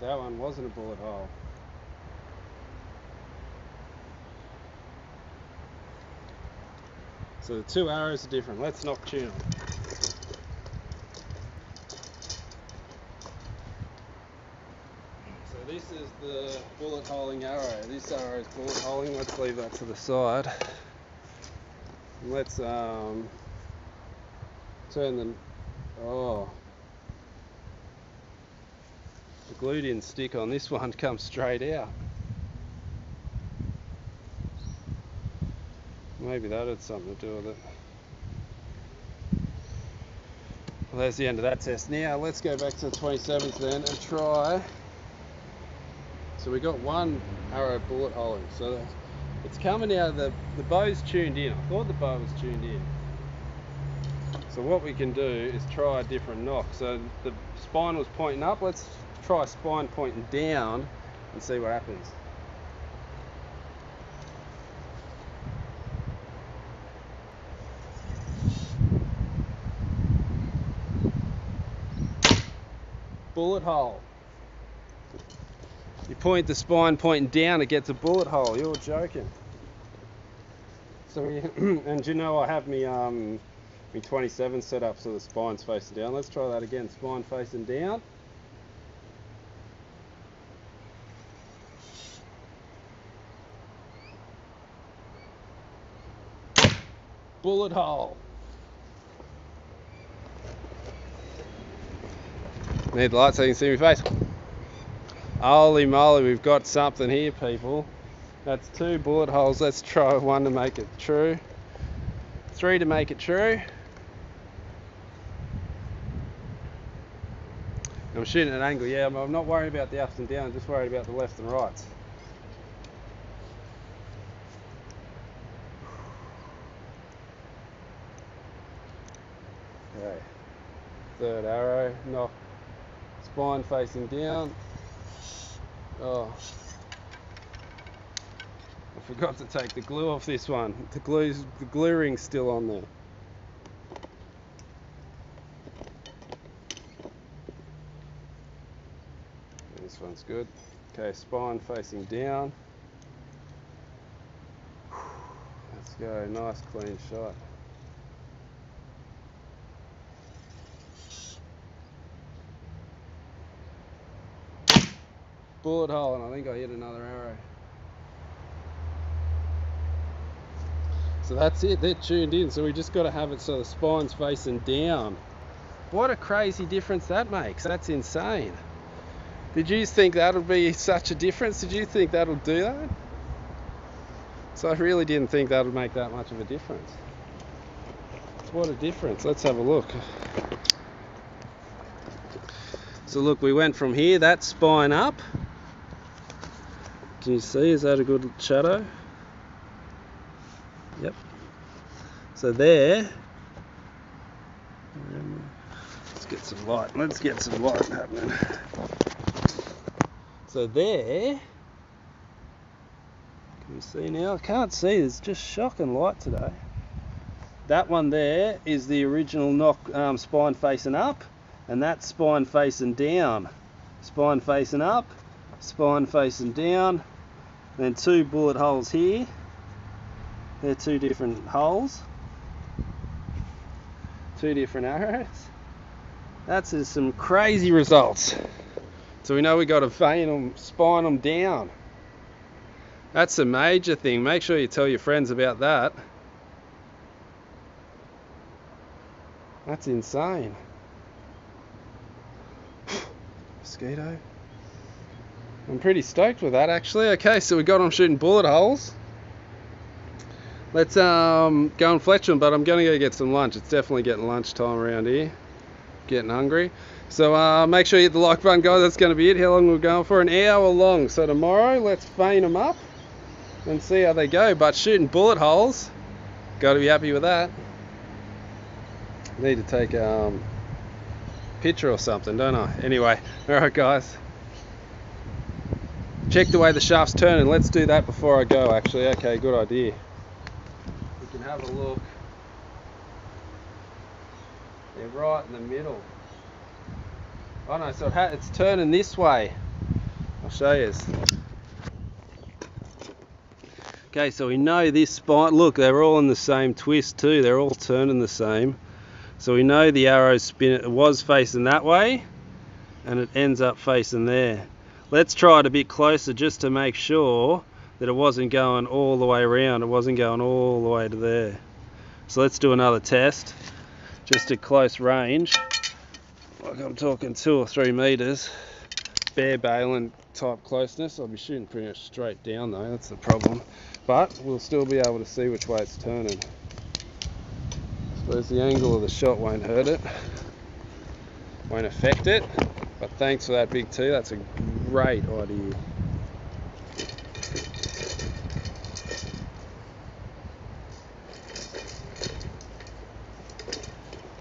That one wasn't a bullet hole. So the two arrows are different. Let's knock tune them. So this is the bullet holing arrow. This arrow is bullet holing. Let's leave that to the side. And let's turn the the glue didn't stick on this one. Comes straight out. Maybe that had something to do with it. Well, there's the end of that test. Now let's go back to the 27th then and try. So we got one arrow bullet holing. So it's coming out of the bow's tuned in. I thought the bow was tuned in. So what we can do is try a different knock. So the spine was pointing up. Let's try spine pointing down and see what happens. Bullet hole. You point the spine pointing down, it gets a bullet hole. You're joking. So and you know I have me 27 set up so the spine's facing down. Let's try that again. Spine facing down. Bullet hole. Need the light so you can see my face. Holy moly, we've got something here, people. That's two bullet holes. Let's try one to make it true. Three to make it true. I'm shooting at an angle, yeah. I'm not worried about the ups and downs, I'm just worried about the left and rights. Okay. Third arrow, knock, spine facing down. Oh, I forgot to take the glue off this one. The glue ring's still on there. This one's good. Okay, spine facing down. Let's go, nice clean shot. Bullet hole, and I think I hit another arrow. So that's it, they're tuned in, so we just got to have it so the spine's facing down. What a crazy difference that makes, that's insane. Did you think that would be such a difference? Did you think that would do that? So I really didn't think that would make that much of a difference. What a difference, let's have a look. So look, we went from here, that spine up. Can you see, is that a good shadow? Yep. So there, let's get some light happening. So there, can you see now? I can't see, there's just shocking light today. That one there is the original spine facing up, and that's spine facing down. Spine facing up, spine facing down, and then two bullet holes here. They're two different holes, two different arrows. That's some crazy results. So we know we got to vein them, spine them down. That's a major thing. Make sure you tell your friends about that. That's insane. Mosquito. I'm pretty stoked with that actually. Okay, so we got them shooting bullet holes. Let's go and fletch them, but I'm gonna go get some lunch. It's definitely getting lunchtime around here. Getting hungry. So make sure you hit the like button, guys. That's gonna be it. How long we're going for? An hour long. So tomorrow, let's vein them up and see how they go. But shooting bullet holes, got to be happy with that. Need to take a picture or something, don't I? Anyway, alright guys. Check the way the shaft's turning. Let's do that before I go actually. Okay, good idea. We can have a look. They're right in the middle. Oh no, so it's turning this way. I'll show you. Okay, so we know this spine, look, they're all in the same twist too. They're all turning the same. So we know the arrow spin, it was facing that way and it ends up facing there. Let's try it a bit closer just to make sure that it wasn't going all the way around. It wasn't going all the way to there. So let's do another test, just at close range. Like I'm talking 2 or 3 meters, bare bailing type closeness. I'll be shooting pretty much straight down though, that's the problem. But we'll still be able to see which way it's turning. I suppose the angle of the shot won't hurt it, won't affect it. But thanks for that, Big T, that's a great idea.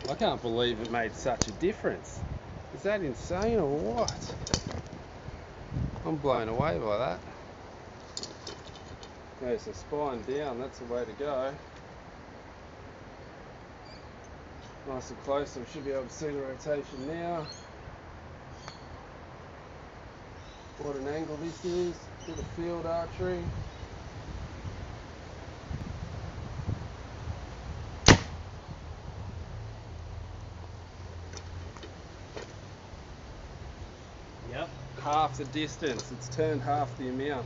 I can't believe it made such a difference. Is that insane or what? I'm blown away by that. Okay, so spine down, that's the way to go. Nice and close, so we should be able to see the rotation now. What an angle this is, bit of field archery. Yep, half the distance, it's turned half the amount.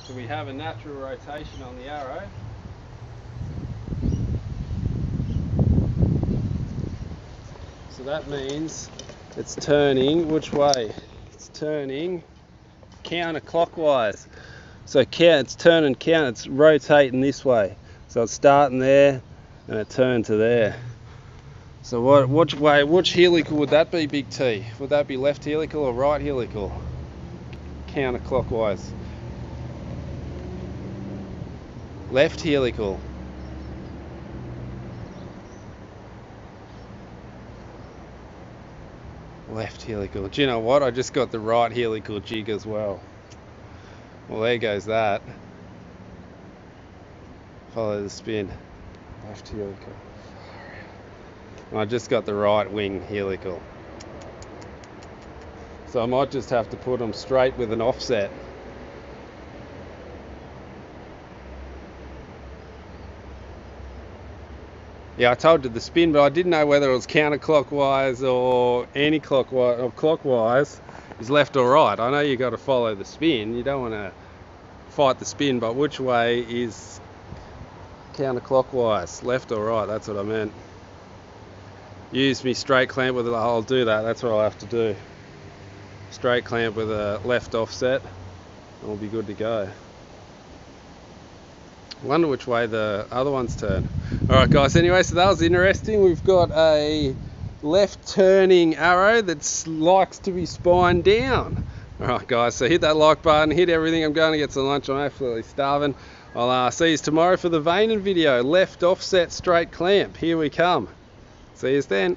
So we have a natural rotation on the arrow. So that means it's turning which way? It's turning counterclockwise. So it's turning it's rotating this way. So it's starting there and it turned to there. So which helical would that be, Big T? Would that be left helical or right helical? Counterclockwise. Left helical. left helical. Do you know what? I just got the right helical jig as well. Well, there goes that. Follow the spin. Left helical. I just got the right wing helical. So I might just have to put them straight with an offset. Yeah, I told you the spin, but I didn't know whether it was counterclockwise or anti-clockwise or clockwise is left or right. I know you got to follow the spin. You don't want to fight the spin, but which way is counterclockwise, left or right? That's what I meant. Use me straight clamp with it. I'll do that. That's what I'll have to do. Straight clamp with a left offset, and we'll be good to go. Wonder which way the other ones turn. Alright guys, anyway, so that was interesting. We've got a left turning arrow that likes to be spined down. Alright guys, so hit that like button, hit everything. I'm going to get some lunch, I'm absolutely starving. I'll see you tomorrow for the Vayner video. Left offset straight clamp, here we come. See you then.